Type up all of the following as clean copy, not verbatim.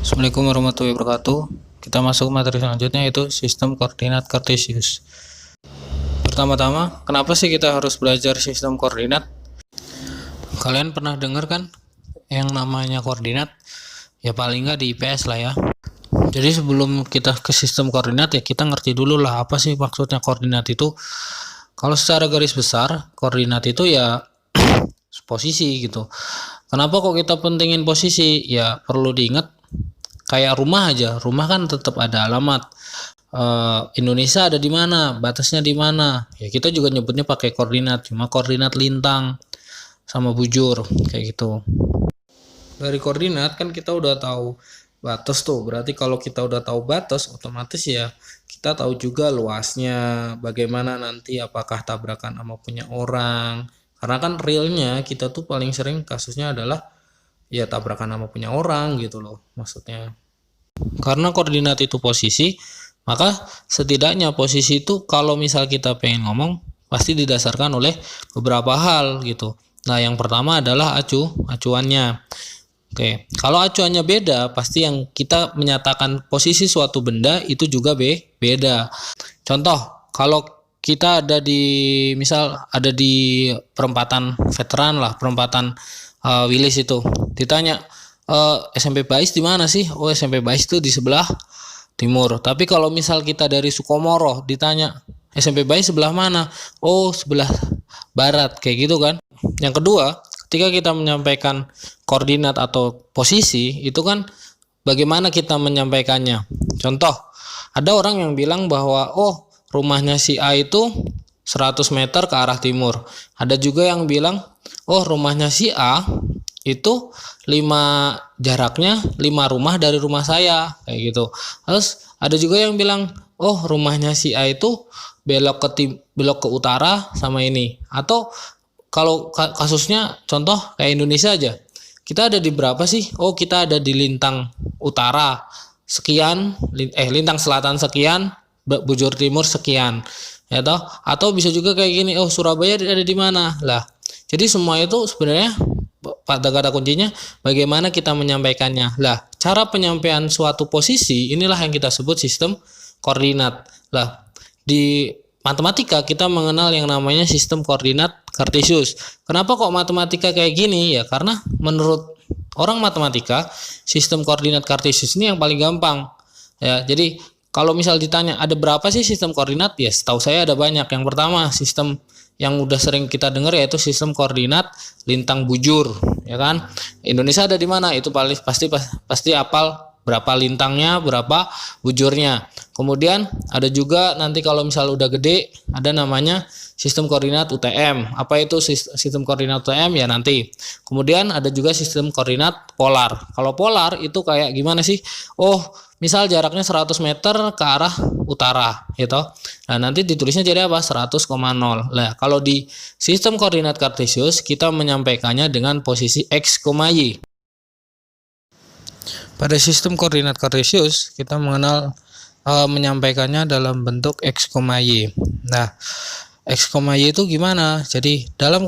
Assalamualaikum warahmatullahi wabarakatuh. Kita masuk ke materi selanjutnya, yaitu sistem koordinat kartesius. Pertama-tama, kenapa sih kita harus belajar sistem koordinat? Kalian pernah dengar kan yang namanya koordinat? Ya paling nggak di IPS lah ya. Jadi sebelum kita ke sistem koordinat, ya kita ngerti dulu lah apa sih maksudnya koordinat itu. Kalau secara garis besar, koordinat itu ya posisi gitu. Kenapa kok kita pentingin posisi? Ya perlu diingat, kayak rumah aja, rumah kan tetap ada alamat. Indonesia ada di mana, batasnya di mana, ya kita juga nyebutnya pakai koordinat, cuma koordinat lintang sama bujur kayak gitu. Dari koordinat kan kita udah tahu batas tuh, berarti kalau kita udah tahu batas, otomatis ya kita tahu juga luasnya, bagaimana nanti apakah tabrakan sama punya orang. Karena kan realnya kita tuh paling sering kasusnya adalah ya tabrakan sama punya orang gitu loh maksudnya. Karena koordinat itu posisi, maka setidaknya posisi itu kalau misal kita pengen ngomong pasti didasarkan oleh beberapa hal gitu. Nah, yang pertama adalah acuannya. Oke, kalau acuannya beda, pasti yang kita menyatakan posisi suatu benda itu juga beda. Contoh, kalau kita ada di perempatan veteran lah, perempatan Wilis itu, ditanya SMP Bais di mana sih? Oh, SMP Bais itu di sebelah timur. Tapi kalau misal kita dari Sukomoro ditanya SMP Bais sebelah mana? Oh, sebelah barat, kayak gitu kan. Yang kedua, ketika kita menyampaikan koordinat atau posisi, itu kan bagaimana kita menyampaikannya. Contoh, ada orang yang bilang bahwa rumahnya si A itu 100 meter ke arah timur. Ada juga yang bilang, rumahnya si A itu jaraknya 5 rumah dari rumah saya, kayak gitu. Terus ada juga yang bilang, rumahnya si A itu belok ke utara sama ini. Atau kalau kasusnya contoh kayak Indonesia aja, kita ada di berapa sih? Kita ada di lintang utara sekian, lintang selatan sekian, bujur timur sekian, ya toh. Atau bisa juga kayak gini, Surabaya ada di mana lah. Jadi semua itu sebenarnya pada kata kuncinya bagaimana kita menyampaikannya. Lah, cara penyampaian suatu posisi inilah yang kita sebut sistem koordinat. Lah, di matematika kita mengenal yang namanya sistem koordinat kartesius. Kenapa kok matematika kayak gini? Ya karena menurut orang matematika, sistem koordinat kartesius ini yang paling gampang. Ya, jadi kalau misal ditanya ada berapa sih sistem koordinat? Ya, setahu saya ada banyak. Yang pertama, sistem yang udah sering kita dengar yaitu sistem koordinat lintang bujur, ya kan? Indonesia ada di mana? Itu pasti apal berapa lintangnya, berapa bujurnya. Kemudian ada juga nanti kalau misal udah gede ada namanya sistem koordinat UTM. Apa itu sistem koordinat UTM? Ya nanti. Kemudian ada juga sistem koordinat polar. Kalau polar itu kayak gimana sih? Misal jaraknya 100 meter ke arah utara gitu. Nah, nanti ditulisnya jadi apa? 100,0. Nah, kalau di sistem koordinat kartesius kita menyampaikannya dengan posisi x, y. Pada sistem koordinat kartesius kita menyampaikannya dalam bentuk x, y. Nah, x, y itu gimana? Jadi dalam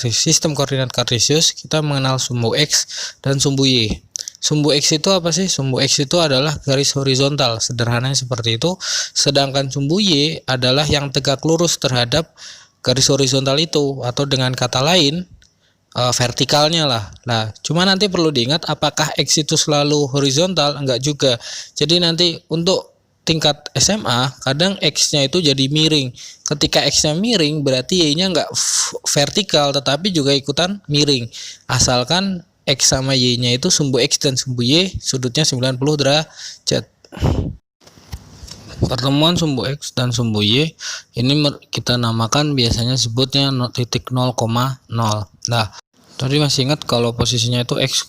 sistem koordinat kartesius kita mengenal sumbu x dan sumbu y. Sumbu x itu apa sih? Sumbu x itu adalah garis horizontal, sederhananya seperti itu. Sedangkan sumbu y adalah yang tegak lurus terhadap garis horizontal itu, atau dengan kata lain vertikalnya lah. Nah, cuma nanti perlu diingat apakah x itu selalu horizontal? Enggak juga. Jadi nanti untuk tingkat SMA kadang x-nya itu jadi miring. Ketika x-nya miring berarti y-nya enggak vertikal tetapi juga ikutan miring. Asalkan x sama y-nya itu sumbu x dan sumbu y sudutnya 90 derajat. Pertemuan sumbu x dan sumbu y ini kita namakan biasanya sebutnya titik 0,0. Nah, tadi masih ingat kalau posisinya itu x,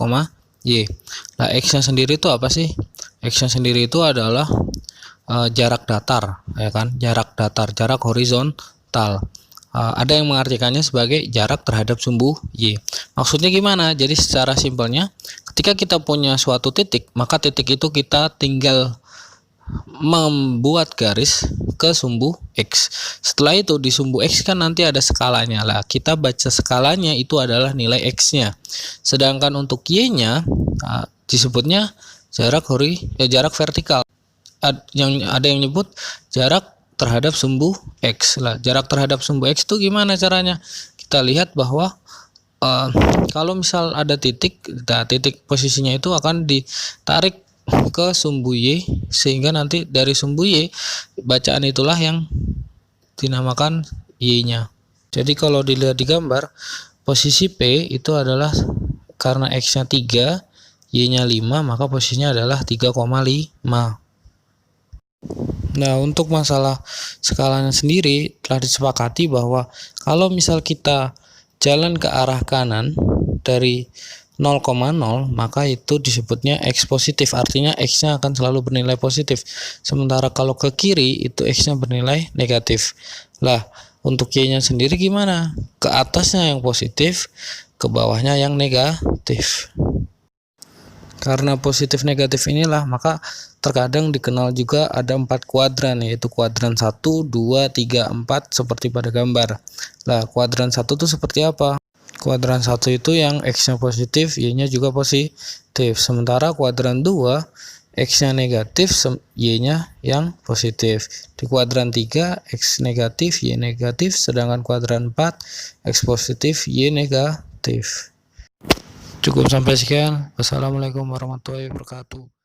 y. Nah, x-nya sendiri itu apa sih? X-nya sendiri itu adalah jarak datar, ya kan? Jarak datar, jarak horizontal. Ada yang mengartikannya sebagai jarak terhadap sumbu y. Maksudnya gimana? Jadi secara simpelnya, ketika kita punya suatu titik, maka titik itu kita tinggal membuat garis ke sumbu x. Setelah itu di sumbu x kan nanti ada skalanya lah. Kita baca skalanya itu adalah nilai x-nya. Sedangkan untuk y-nya disebutnya jarak vertikal. Ada yang nyebut jarak terhadap sumbu X lah. Jarak terhadap sumbu X itu gimana caranya? Kita lihat bahwa kalau misal ada titik, titik posisinya itu akan ditarik ke sumbu Y, sehingga nanti dari sumbu Y bacaan itulah yang dinamakan Y-nya. Jadi kalau dilihat di gambar, posisi P itu adalah karena X-nya 3, Y-nya 5, maka posisinya adalah 3,5. Nah, untuk masalah skalanya sendiri telah disepakati bahwa kalau misal kita jalan ke arah kanan dari 0,0, maka itu disebutnya X positif, artinya X-nya akan selalu bernilai positif. Sementara kalau ke kiri itu X-nya bernilai negatif. Lah, untuk Y-nya sendiri gimana? Ke atasnya yang positif, ke bawahnya yang negatif. Karena positif negatif inilah, maka terkadang dikenal juga ada 4 kuadran, yaitu kuadran 1, 2, 3, 4 seperti pada gambar. Lah, kuadran 1 itu seperti apa? Kuadran 1 itu yang X-nya positif, Y-nya juga positif. Sementara kuadran 2, X-nya negatif, Y-nya yang positif. Di kuadran 3, X negatif, Y negatif. Sedangkan kuadran 4, X positif, Y negatif. Cukup sampai sekian. Wassalamualaikum warahmatullahi wabarakatuh.